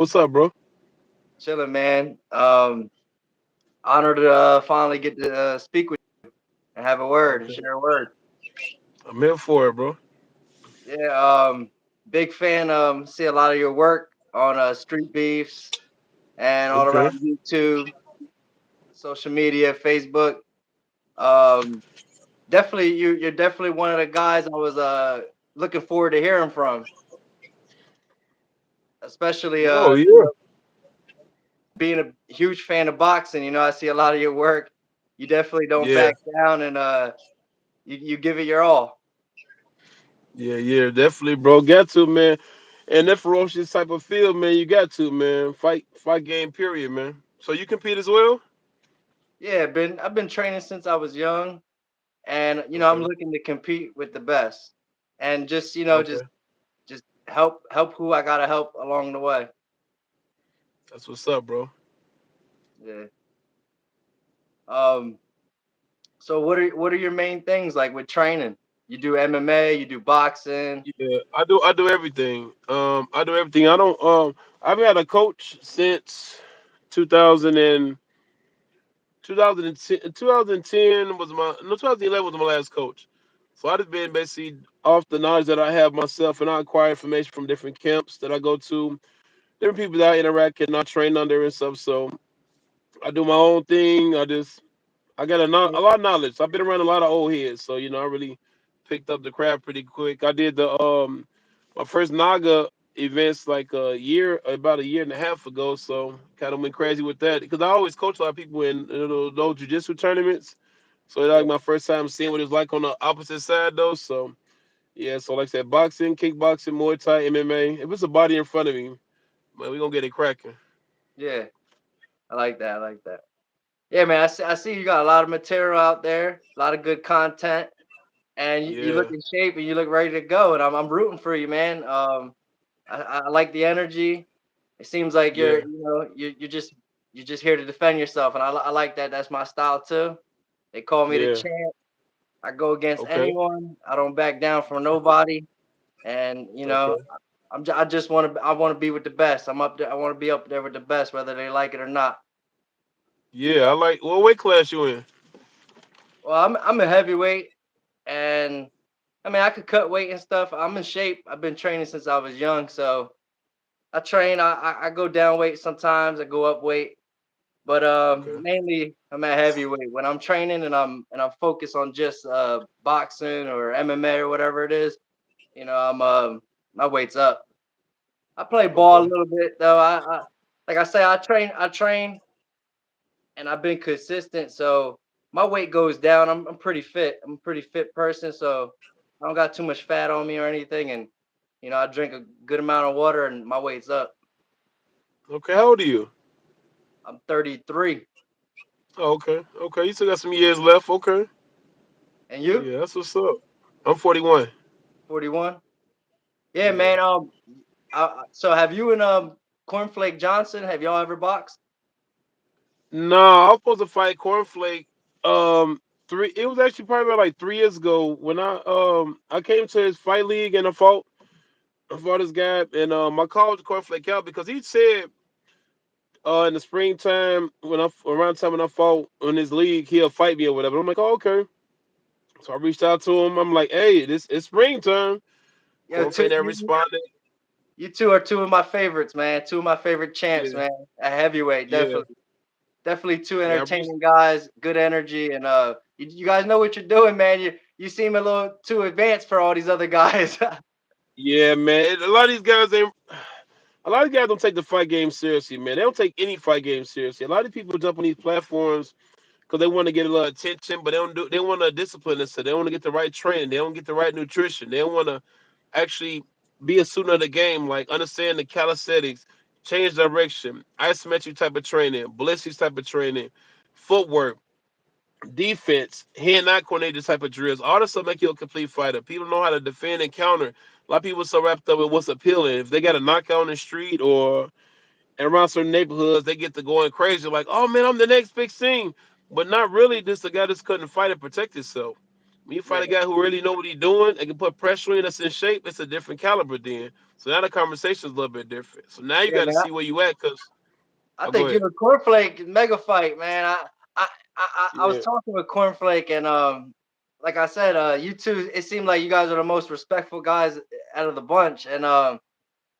What's up, bro? Chilling, man. Honored to finally get to speak with you and have a word and Okay. share a word. I'm here for it, bro. Yeah, big fan. See a lot of your work on Street Beefs and all Okay. around YouTube, social media, Facebook. Um, definitely, you're definitely one of the guys I was looking forward to hearing from, especially Oh yeah. being a huge fan of boxing. I see a lot of your work. You definitely don't Yeah. back down and you give it your all. Yeah. Definitely, bro. Got to, man. And that ferocious type of field, man, you got to, man. Fight game, period, man. So you compete as well? Yeah, I've been training since I was young, and I'm Okay. looking to compete with the best, and just Okay. just help who I gotta help along the way. That's what's up, bro. Yeah. Um. So what are your main things like with training? You do MMA, you do boxing. Yeah, I do everything. I do everything. I don't I've had a coach since 2000 and 2010 was my no 2011 was my last coach. So I just been basically off the knowledge that I have myself, and I acquire information from different camps that I go to, different people that I interact and I train under and stuff. So I do my own thing. I got a lot of knowledge. I've been around a lot of old heads, so I really picked up the craft pretty quick. I did the my first Naga events like about a year and a half ago. So kind of went crazy with that because I always coach a lot of people in those jujitsu tournaments. So it's Yeah, like my first time seeing what it's like on the opposite side though. So yeah, so like I said, boxing, kickboxing, Muay Thai, MMA. If it's a body in front of me, man, we gonna get it cracking. yeah, I like that. I like that. Yeah, man, I see you got a lot of material out there, a lot of good content, and you look Yeah, in shape and you look ready to go, and I'm rooting for you, man. I like the energy. It seems like yeah. you're just here to defend yourself, and I like that. That's my style too. They call me the Yeah. champ. I go against Okay. anyone. I don't back down from nobody, and Okay. I just want to be with the best. I'm up there. I want to be up there with the best, whether they like it or not. Yeah, I like. What weight class you in? Well, I'm a heavyweight, and I mean I could cut weight and stuff. I'm in shape. I've been training since I was young, so I train. I go down weight sometimes. I go up weight. But Okay. mainly I'm at heavyweight. When I'm training and I'm focused on just boxing or MMA or whatever it is, I'm my weight's up. I play ball a Okay. little bit though. I like I say I train and I've been consistent, so my weight goes down. I'm pretty fit. I'm a pretty fit person, so I don't got too much fat on me or anything, and I drink a good amount of water and my weight's up. Okay. How old are you? I'm 33. Oh, okay. Okay. You still got some years left. Okay. And you? Yeah, that's what's up. I'm 41. 41? Yeah, Yeah. man. So have you and Cornflake Johnson? Have y'all ever boxed? Nah, I was supposed to fight Cornflake. Three. It was actually probably about like 3 years ago when I came to his fight league and I fought this guy and I called Cornflake out because he said in the springtime around the time when I fought in his league he'll fight me or whatever. I'm like, oh, okay. So I reached out to him. I'm like, hey, this it's springtime. Yo, Cornflake never responded. you two are two of my favorites, man. Two of my favorite champs, Yeah, man. A heavyweight, yeah, definitely two yeah. I reached. entertaining guys, good energy, and you guys know what you're doing, man. You seem a little too advanced for all these other guys. Yeah, man. A lot of these guys ain't. A lot of guys don't take the fight game seriously, man. They don't take any fight game seriously. A lot of people jump on these platforms because they want to get a little attention, but they don't do. They want to discipline themselves. They want to get the right training. They don't get the right nutrition. They don't want to actually be a student of the game, like understand the calisthenics, change direction, isometric type of training, ballistics type of training, footwork, defense, hand-eye coordinated type of drills. All this stuff make you a complete fighter. People know how to defend and counter. A lot of people are so wrapped up with what's appealing. If they got a knockout on the street or around certain neighborhoods, they get to going crazy, like, oh man, I'm the next big thing. But not really just a guy that's couldn't fight and protect himself. When you Yeah, fight a guy who really know what he's doing and can put pressure in that's in shape, it's a different caliber then. So now the conversation's a little bit different. So now you Yeah, got to man. see where you at, cause I oh, go think you ahead. and Cornflake mega fight, man. I was Yeah, talking with Cornflake, and like I said, you two, it seemed like you guys are the most respectful guys out of the bunch, and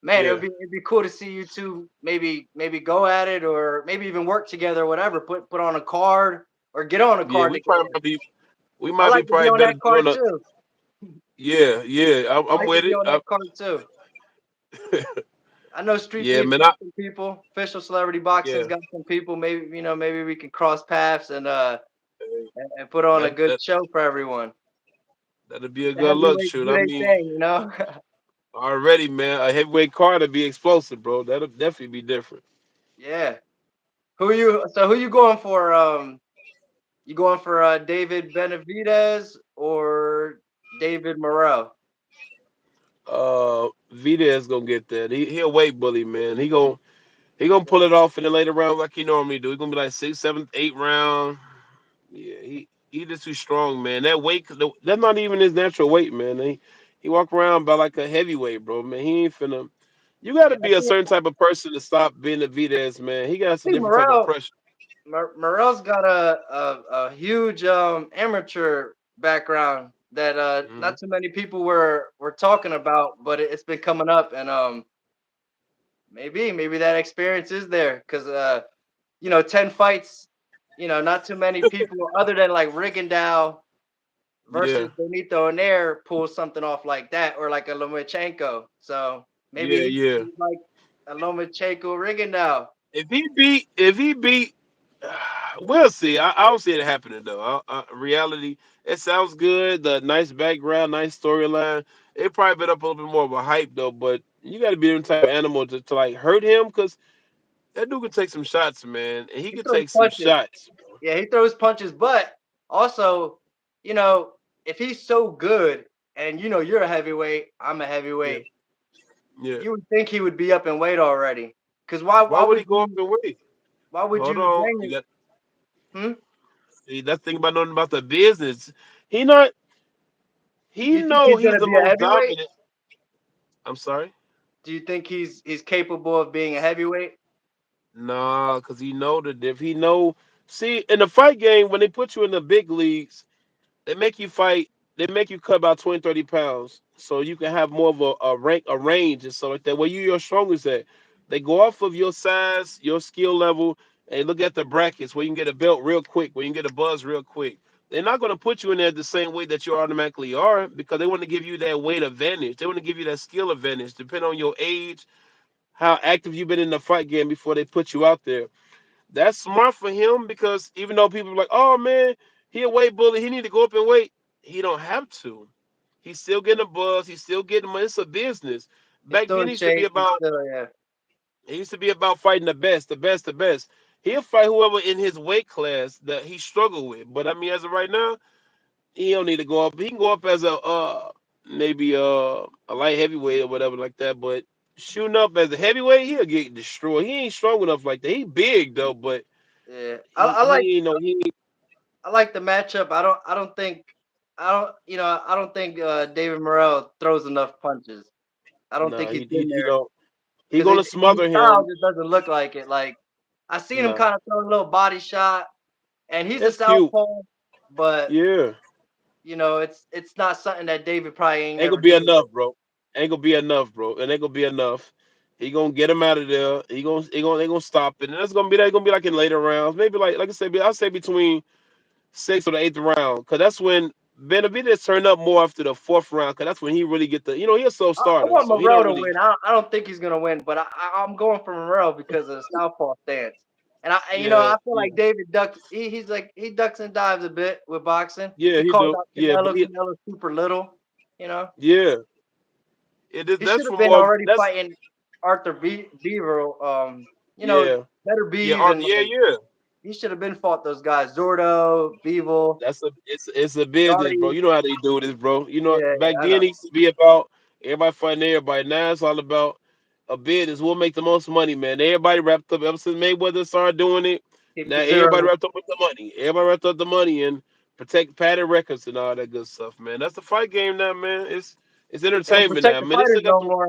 man, yeah, it'd be cool to see you two maybe go at it, or maybe even work together, or whatever. Put on a card or get on a yeah. card together. We I might be like to be probably on better that card doing a. too. Yeah, yeah. I I'm like to with be it. on that card too. I know Street Yeah, Beef's man. got some people. Official Celebrity Boxing's Yeah. got some people. Maybe maybe we can cross paths and put on a That good that show for everyone. that'd be a The good look. heavyweights Shoot, do I their mean, thing, you know. already, man, a heavyweight card would be explosive, bro. That'll definitely be different. Yeah. Who you going for? You going for David Benavidez or David Morrell? Vita is gonna get that. He a weight bully, man. He gonna pull it off in the later round like he normally do. He gonna be like six, seven, eight round. Yeah, he just too strong, man. That weight, that's not even his natural weight, man. He walk around by like a heavyweight, bro. Man, he ain't finna. You got Yeah, to be a certain type of person to stop being a Vides, man. He got I some think different type of pressure. Morrell's got a huge amateur background that Hmm. not too many people were talking about, but it's been coming up, and maybe that experience is there because 10 fights, not too many people other than like Rigondeaux Yeah, versus Benito and Air pull something off like that, or like a Lomachenko. So maybe yeah, yeah. he's like a Lomachenko Rigondeaux. If he beat, we'll see. I don't see it happening though. Reality, it sounds good. The nice background, nice storyline. It probably been up a little bit more of a hype though. But you got to be the type of animal to like hurt him because that dude could take some shots, man, and he He could throws take some punches. shots. Yeah, he throws punches, but also, you know, if he's so good and you're a heavyweight, I'm a Yeah, heavyweight, yeah. you would think he would be up in weight already. Cause Why would he go up and wait? why would Hold you on, bring you it? got Hmm? see that thing about knowing about the business. He not. He Do you think know he's he's gonna the be a most heavyweight? dominant. I'm sorry. Do you think he's capable of being a heavyweight? Nah, cause he know the diff. He know. See, in the fight game, when they put you in the big leagues, they make you fight. They make you cut about 20, 30 pounds, so you can have more of a range and stuff like that. Where you your strongest at? They go off of your size, your skill level, and look at the brackets where you can get a belt real quick, where you can get a buzz real quick. They're not going to put you in there the same way that you automatically are because they want to give you that weight advantage. They want to give you that skill advantage, depending on your age, how active you've been in the fight game before they put you out there. That's smart for him because even though people are like, "Oh man, he a weight bully, he need to go up and weight," he don't have to. He's still getting a buzz. He's still getting money. It's a business. He's Back still then, in he used to be shape. He's about. still, yeah. It used to be about fighting the best, the best, the best. He'll fight whoever in his weight class that he struggled with. But I mean, as of right now, he don't need to go up. He can go up as a maybe a light heavyweight or whatever like that. But shooting up as a heavyweight, he'll get destroyed. He ain't strong enough like that. He big though, but Yeah. he ain't no he. I like the matchup. I don't think David Morrell throws enough punches. I don't think Nah, he's he been he there don't. He because gonna his smother style him. just doesn't look like it. Like I seen him Nah, kind of throw a little body shot, and he's a it's cute. southpaw, but Yeah, it's not something that David probably ain't ain't never gonna be did. enough, bro. Ain't gonna be enough, bro. And ain't gonna be enough. He gonna get him out of there. They gonna stop it. And that's gonna be that. Gonna be like in later rounds. Maybe like I said, I'll say between sixth or the eighth round, cause that's when Benavidez turned up more after the fourth round, cause that's when he really get the. He's a slow I starter, want so he Morrell don't to really. win. I don't think he's gonna win, but I'm going for Morrell because of the southpaw stance. Yeah, I feel yeah, like David ducks. He's like he ducks and dives a bit with boxing. yeah. He He calls do. out Yeah, but Canelo. Canelo's super little. You know, yeah, it is. he should That's have for been more. already That's fighting Arthur Beaver. yeah, Better yeah, Beeve and yeah, yeah. he should have been fought those guys. Zordo, Beevil, It's a business, bro. Gardy. You know how they do this, bro. Yeah, Back yeah, I then know. it used to be about everybody fighting everybody. Now it's all about a business. We'll make the most money, man. Everybody wrapped up ever since Mayweather started doing it. Keep Now the everybody zero. wrapped up with the money. Everybody wrapped up the money and protect padded records and all that good stuff, man. That's the fight game now, man. It's They don't entertainment protect now, the man. They fighters still got no them. more.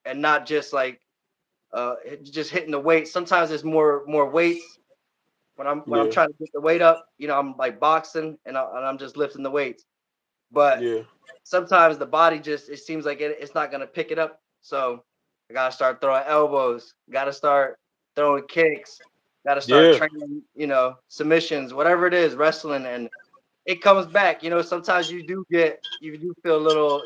and not just like just hitting the weight. Sometimes there's more weights when I'm Yeah, trying to get the weight up. I'm like boxing and I'm just lifting the weights. But yeah, sometimes the body just it seems like it's not gonna pick it up. So I gotta start throwing elbows. Gotta start throwing kicks. Gotta start yeah, training. Submissions, whatever it is, wrestling, and it comes back. Sometimes you do feel a little.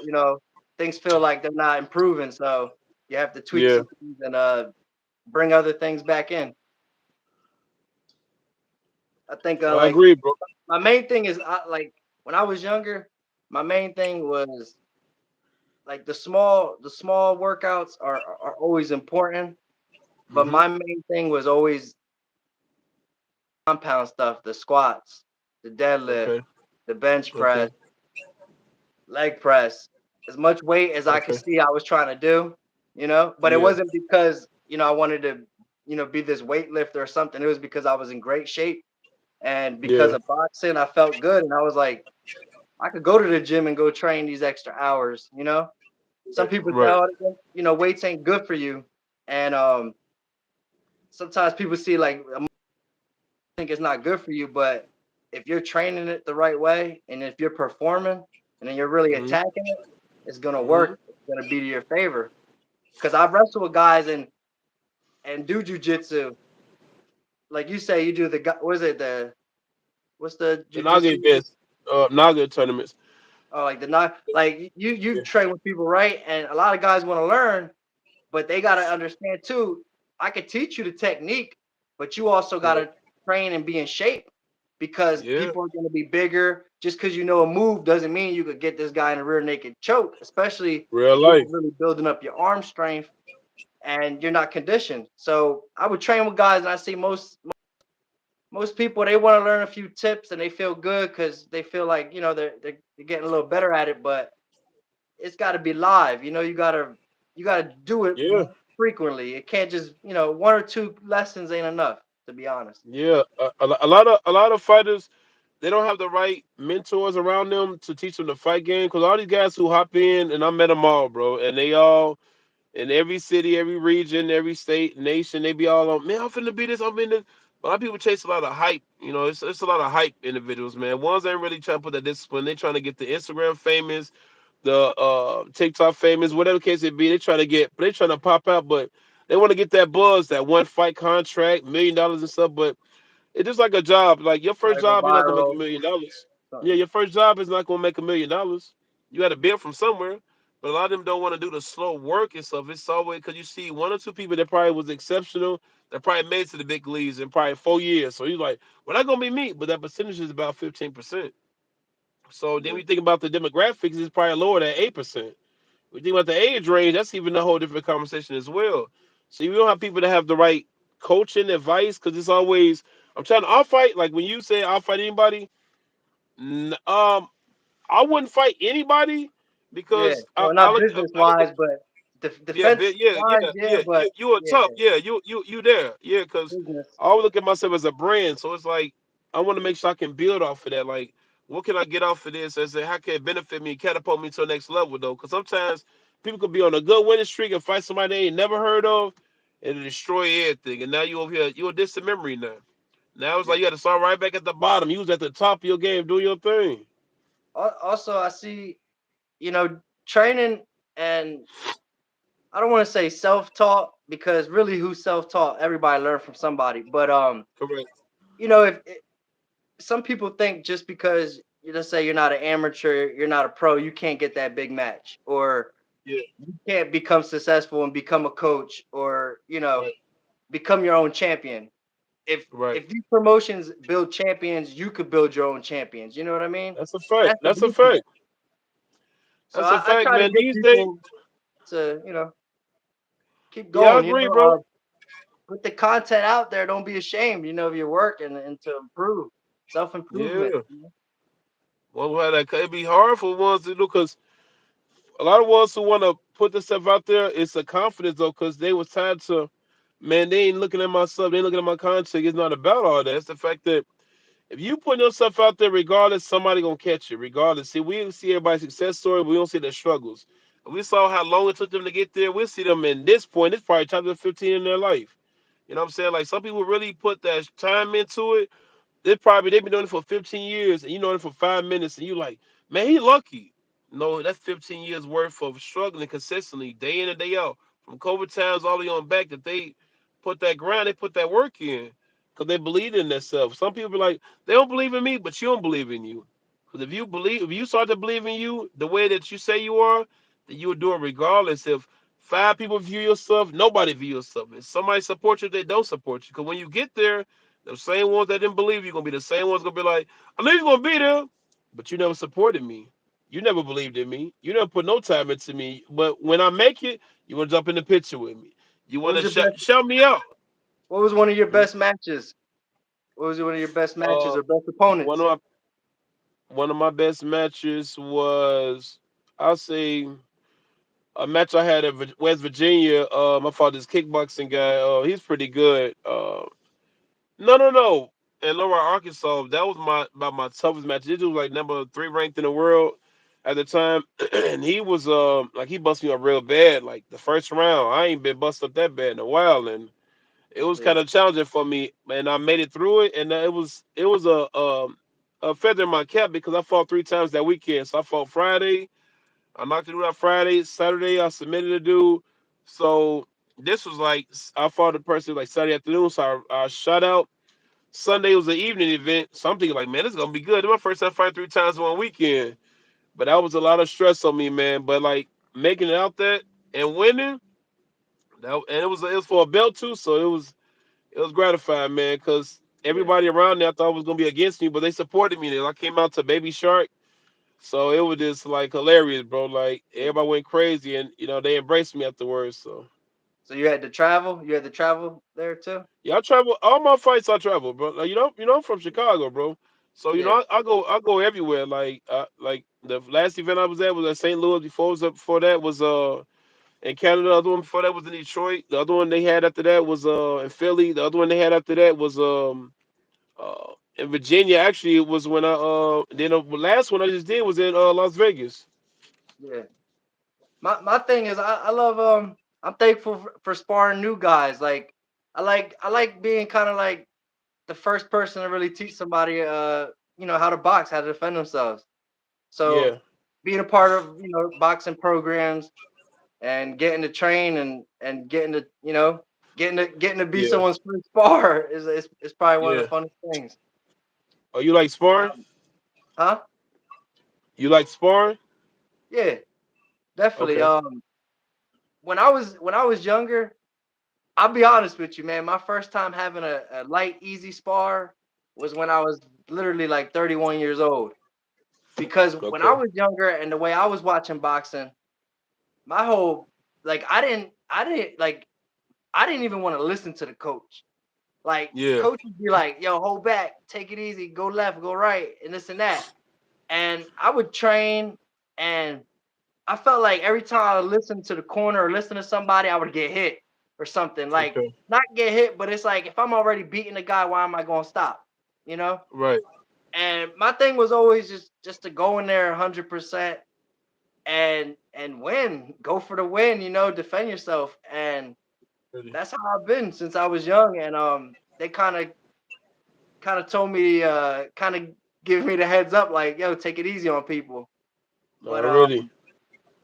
Things feel like they're not improving. So you have to tweak yeah. some things and bring other things back in. I think I like agree, bro. my main thing is like when I was younger, my main thing was like the small workouts are always important, but Hmm. my main thing was always compound stuff, the squats, the deadlift, Okay, the bench okay, press, leg press, as much weight as I could okay. see I was trying to do, but it Yeah, wasn't because, I wanted to, be this weightlifter or something. It was because I was in great shape and because yeah. of boxing, I felt good and I was like, I could go to the gym and go train these extra hours. Some Right, people say, right. oh, weights ain't good for you. And sometimes people see like think it's not good for you, but if you're training it the right way and if you're performing and then you're really Hmm. attacking it, it's gonna Hmm. work. It's gonna be to your favor. Because I've wrestled with guys and do jujitsu. Like you say, you do what is it, what's the The Naga jujitsu? events, Naga tournaments. Oh, like the not like you Yeah, train with people, right? And a lot of guys want to learn, but they got to understand too. I could teach you the technique, but you also got right. to train and be in shape because Yeah, people are going to be bigger. Just because you know a move doesn't mean you could get this guy in a rear naked choke, especially real if you're not life. really building up your arm strength and you're not conditioned. So I would train with guys, and I see most people they want to learn a few tips and they feel good because they feel like they're getting a little better at it, but it's got to be live. You gotta do it Yeah, frequently. It can't just one or two lessons ain't enough. To be honest. yeah. A lot of fighters, they don't have the right mentors around them to teach them the fight game. Cause all these guys who hop in, and I met them all, bro, and they all in every city, every region, every state, nation, they be all on, man, I'm finna be this, I'm in this. A lot of people chase a lot of hype. It's a lot of hype individuals, man. Ones ain't really trying to put that discipline. They trying to get the Instagram famous, the TikTok famous, whatever case it be. They trying to pop out, but they want to get that buzz, that one fight contract, $1 million and stuff. But it's just like a job. Like your first Gotta go job, you're not gonna make a viral. million dollars. Yeah, Something. your first job is not gonna make $1 million. You got to build from somewhere. But a lot of them don't want to do the slow work and stuff. It's always because you see one or two people that probably was exceptional that probably made it to the big leagues in probably 4 years. So you're like, well, not gonna be me, but that percentage is about 15%. So then Yeah. we think about the demographics, it's probably lower than 8%. We think about the age range, that's even a whole different conversation as well. So you don't have people that have the right coaching advice because it's always I'm trying to I'll fight like when you say I'll fight anybody. I wouldn't fight anybody Yeah. because I, Well, I not look business I look at wise, but yeah, defense yeah, wise, yeah, yeah. yeah. But You a yeah, tough, yeah. You there, yeah. Because business. I always look at myself as a brand, so it's like I want to make sure I can build off of that. Like, what can I get off of this? As how can it benefit me, catapult me to the next level though? Because sometimes people could be on a good winning streak and fight somebody they ain't never heard of, and destroy everything. And now you over here, you a distant memory now. Now it's Yeah. like you got to start right back at the bottom. You was at the top of your game, doing your thing. Also, I see training and I don't want to say self-taught because really, who's self-taught? Everybody learned from somebody. But Correct. if some people think just because let's say you're not an amateur, you're not a pro, you can't get that big match, or Yeah. you can't become successful and become a coach, or Right. become your own champion. If Right. if these promotions build champions, you could build your own champions. You know what I mean? That's a fact. That's the That's a blueprint. fact. So That's a I fact, try to man. get These days, people to keep yeah, I going. agree, bro. Put the content out there. Don't be ashamed. Of your work and to improve, self improvement. Yeah. One who had that, it'd be hard for ones to do because a lot of ones who want to put this stuff out there, it's a confidence though, because they was tied to, man, they ain't looking at my stuff, they ain't looking at my content. It's not about all that. It's the fact that if you put yourself out there, regardless, somebody gonna catch you. Regardless, see, we see everybody's success story, but we don't see their struggles. We saw how long it took them to get there. We'll see them in this point. It's probably chapter 15 in their life. You know what I'm saying? Like some people really put that time into it. They've been doing it for 15 years, and you know it for 5 minutes, and you like, man, he lucky. No, that's 15 years worth of struggling consistently, day in and day out, from COVID times all the way on back. That they put that grind, they put that work in, because they believe in themselves. Some people be like, they don't believe in me, but you don't believe in you. Because if you start to believe in you the way that you say you are, then you will do it regardless. If five people view yourself, nobody view yourself. If somebody supports you, they don't support you. Because when you get there, the same ones that didn't believe you gonna be the same ones gonna be like, I know you're gonna be there, but you never supported me. You never believed in me. You never put no time into me. But when I make it, you wanna jump in the picture with me. You What wanna was your best? shout me out. What was one of your Hmm? best matches? What was one of your best Uh, matches or best one opponents? of one of my best matches was, I'll say, a match I had at West Virginia. My father's kickboxing guy. He's pretty good. No, no, no. In Lower Arkansas, that was my toughest match. This was like number three ranked in the world at the time, and he was like he busted me up real bad. Like the first round, I ain't been busted up that bad in a while, and it was Yeah. kind of challenging for me. And I made it through it, and it was a feather in my cap because I fought three times that weekend. So I fought Friday, I knocked it out Friday, Saturday I submitted a dude. So this was like I fought a person like Saturday afternoon, so I shot out. Sunday was an evening event, so I'm thinking like, man, this is gonna be good. This is my first time fighting three times in one weekend, but that was a lot of stress on me, man. But like making it out that and winning, and it was for a belt too, so it was gratifying, man, because Yeah. everybody around there I thought was gonna be against me, but they supported me. And I came out to Baby Shark, so it was just like hilarious, bro. Like Yeah. everybody went crazy, and they embraced me afterwards. So So you had to travel. You had to travel there too. yeah, I travel all my fights. I travel, bro. Like, I'm from Chicago, bro. So Yeah. I go everywhere. Like the last event I was at was at St. Louis. Before that was in Canada. The other one before that was in Detroit. The other one they had after that was in Philly. The other one they had after that was in Virginia. Actually, it was when I then the last one I just did was in Las Vegas. Yeah. My thing is I love I'm thankful for sparring new guys. Like I like being kind of like the first person to really teach somebody how to box, how to defend themselves. So Yeah, being a part of boxing programs and getting to train and getting to be yeah, someone's first spar is probably one of yeah. the funnest things. Oh, you like sparring? Huh? You like sparring? Yeah, definitely. Okay. When I was younger, I'll be honest with you, man. My first time having a light, easy spar was when I was literally like 31 years old. Because when I Okay. was younger and the way I was watching boxing, my whole like I didn't even want to listen to the coach. Like Yeah. coaches be like, "Yo, hold back, take it easy, go left, go right, and this and that." And I would train, and I felt like every time I listened to the corner or listen to somebody, I would get hit or something. Like Okay. not get hit, but it's like if I'm already beating the guy, why am I going to stop? You know? Right. And my thing was always just to go in there 100% and win, go for the win. Defend yourself, and Really. that's how I've been since I was young. And they kind of told me, kind of give me the heads up, like, yo, take it easy on people. Oh, But really?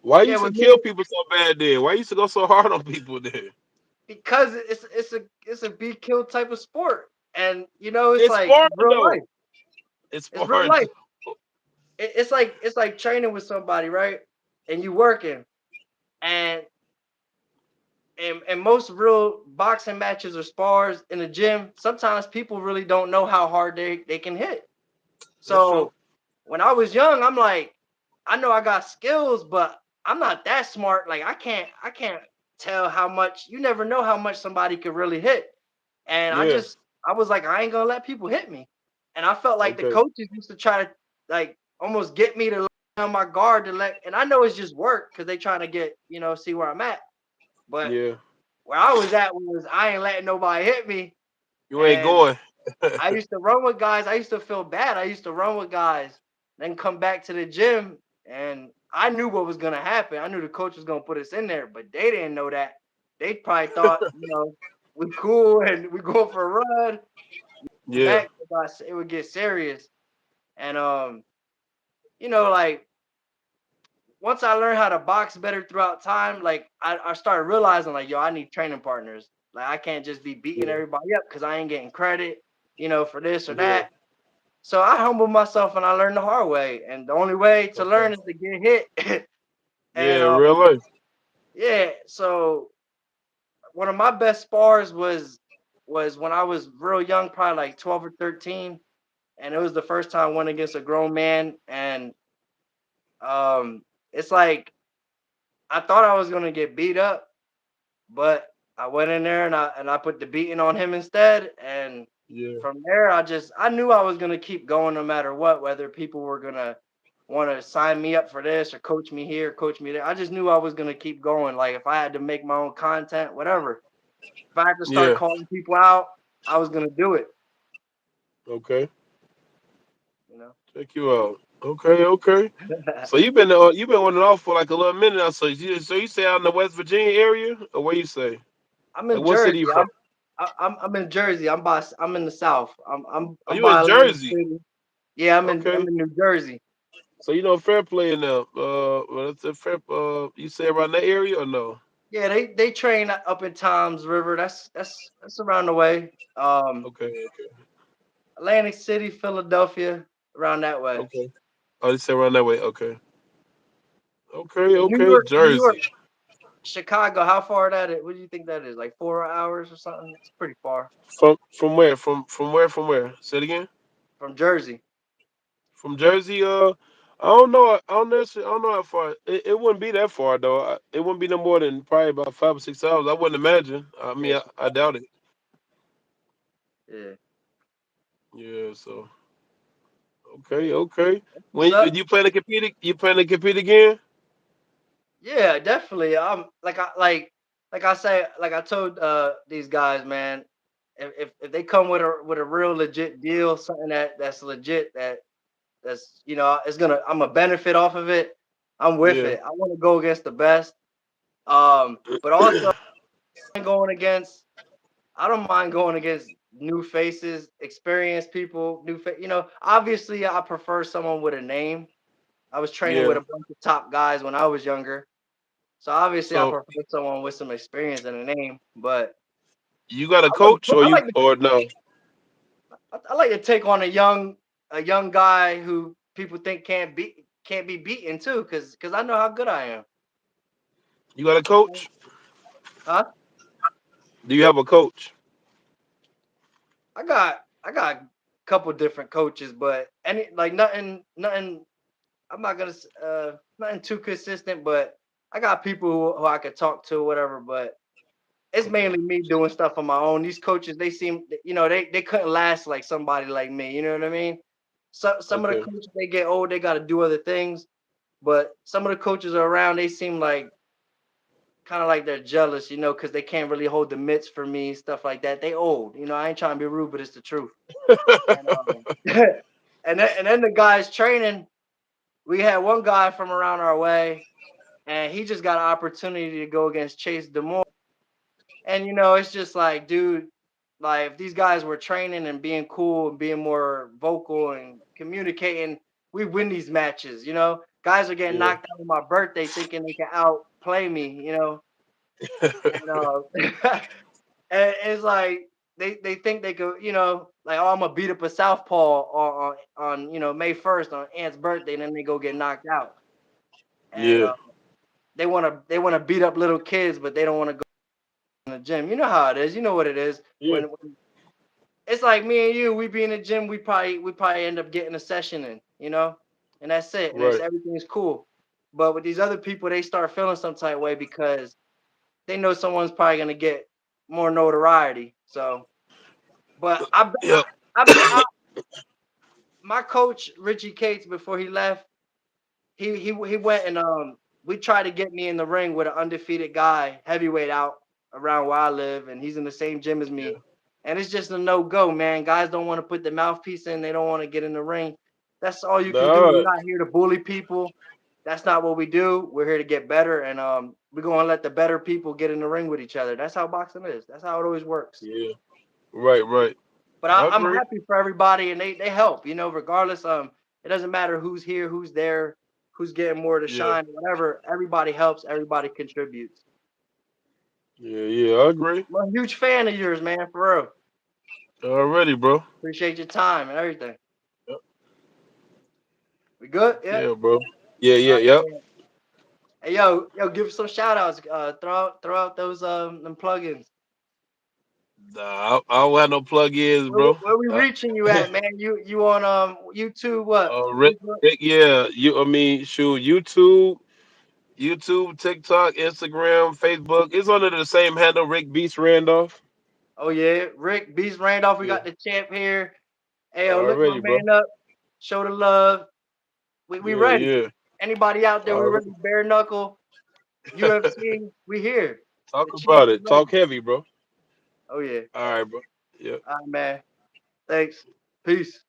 Why you yeah, used to with kill me, people so bad then? Why you used to go so hard on people then? because it's a be killed type of sport, and it's It's like sparring real though. life. It's It's real sparring. life. It's like training with somebody, right? And you working, and and most real boxing matches or spars in the gym, sometimes people really don't know how hard they can hit. That's true. So when I was young, I'm like, I know I got skills, but I'm not that smart. Like I can't tell how much. You never know how much somebody could really hit. And Yeah. I was like, I ain't gonna let people hit me. And I felt like the Okay. coaches used to try to like almost get me to lay on my guard to let. And I know it's just work because they trying to get see where I'm at. But Yeah. where I was at was I ain't letting nobody hit me. You ain't And going. I used to run with guys. I used to feel bad. I used to run with guys, then come back to the gym, and I knew what was gonna happen. I knew the coach was gonna put us in there, but they didn't know that. They probably thought, we cool and we going for a run. Yeah, Back, it would get serious. And like once I learned how to box better throughout time, like I started realizing like, yo, I need training partners. Like I can't just be beating yeah, everybody up because I ain't getting credit, for this or yeah. that. So I humbled myself and I learned the hard way. And the only way to Okay. learn is to get hit. Yeah, and in real life. yeah, so one of my best spars was when I was real young, probably like 12 or 13, and it was the first time I went against a grown man. And it's like I thought I was gonna get beat up, but I went in there and I put the beating on him instead. And Yeah, from there, I knew I was gonna keep going no matter what, whether people were gonna want to sign me up for this or coach me here, coach me there. I just knew I was gonna keep going. Like if I had to make my own content, whatever. If I had to start yeah. calling people out, I was gonna do it. Okay. You know, Check you out. Okay, okay. So you've been on and off for like a little minute now. So you say out in the West Virginia area, or where you say? I'm Like in what Jersey. city you from? I'm in Jersey. I'm in the South. Are I'm you in by Atlantic Jersey? City. Yeah, I'm Okay. in New Jersey. So you know fair play in there. Well, it's a fair. You say around that area or no? Yeah, they train up in Tom's River. That's around the way. Okay, okay, Atlantic City, Philadelphia, around that way. okay. Oh, you say around that way. Okay, okay, okay. New York, Jersey. Chicago. How far that is? What do you think that is? Like 4 hours or something? It's pretty far From where? From where? From where? Say it again. from Jersey. From Jersey. I don't know. I don't know how far. It wouldn't be that far though. It wouldn't be no more than probably about 5 or 6 hours. I wouldn't imagine. I Yeah, mean, I doubt it. yeah. Yeah. So okay, okay. What's When up? you plan to compete, you plan to compete again? Yeah, definitely. Like I say, like I told these guys, man, if they come with a real legit deal, something that's legit, that's it's gonna I'm a benefit off of it. I'm with Yeah. it. I want to go against the best. But also going against I don't mind going against new faces, experienced people, obviously I prefer someone with a name. I was training with Yeah. a bunch of top guys when I was younger. So obviously I So prefer someone with some experience and a name, but you got a I like coach or I you like to or no? I like to take on a young guy who people think can't be beaten too, because I know how good I am. You got a coach? Huh? Do you have a coach? I got a couple different coaches, but any like nothing. I'm not gonna nothing too consistent, but I got people who I could talk to, whatever. But it's Okay. mainly me doing stuff on my own. These coaches, they seem, they couldn't last like somebody like me. You know what I mean? Some of the Okay. coaches they get old, they got to do other things. But some of the coaches are around, they seem like kind of like they're jealous, because they can't really hold the mitts for me, stuff like that. They old, I ain't trying to be rude, but it's the truth. And and then the guys training, we had one guy from around our way, and he just got an opportunity to go against Chase Demore. And it's just like, dude, like if these guys were training and being cool and being more vocal and communicating, we win these matches. Guys are getting Yeah. knocked out on my birthday thinking they can outplay me. And and it's like they think they could, like, oh, I'm gonna beat up a southpaw on May 1st on Ant's birthday, and then they go get knocked out. And Yeah. they wanna beat up little kids, but they don't want to go in the gym. You know how it is. You know what it is Yeah. when it's like me and you. We be in the gym. We probably end up getting a session in, and that's it. And it's Right. everything's cool. But with these other people, they start feeling some type of way because they know someone's probably gonna get more notoriety. So, but Yep. my coach Richie Cates, before he left, he went and we tried to get me in the ring with an undefeated guy, heavyweight out around where I live, and he's in the same gym as Yeah. me. And it's just a no go, man. Guys don't want to put the mouthpiece in. They don't want to get in the ring. That's all you can do. Nah. You're not here to bully people. That's not what we do. We're here to get better, and we're gonna let the better people get in the ring with each other. That's how boxing is. That's how it always works. Yeah. Right. Right. But I I'm agree. happy for everybody, and they help. You know, regardless. It doesn't matter who's here, who's there, who's getting more to Yeah. shine, whatever. Everybody helps. Everybody contributes. Yeah. Yeah. I agree. I'm a huge fan of yours, man. For real. Already, bro. Appreciate your time and everything. We good? Yeah. Yeah, bro. Yeah. All Yeah. right, Yep. man. Hey, yo, give some shout outs. Throw out those them plugins. I don't have no plug-ins, bro. Where we reaching you at, man? You on YouTube? What? Rick, Facebook? Rick, yeah. I mean, shoot, YouTube, TikTok, Instagram, Facebook. It's under the same handle, Rick Beast Randolph. Oh yeah, Rick Beast Randolph. We Yeah. got the champ here. Hey, yo, look my Already, bro. man up. Show the love. We Yeah. ready. Yeah. Anybody out there? We Already. ready. Bare knuckle. UFC. We here. Talk The champ about is it. ready. Talk heavy, bro. Oh yeah. All right, bro. Yeah. All right, man. Thanks. Peace.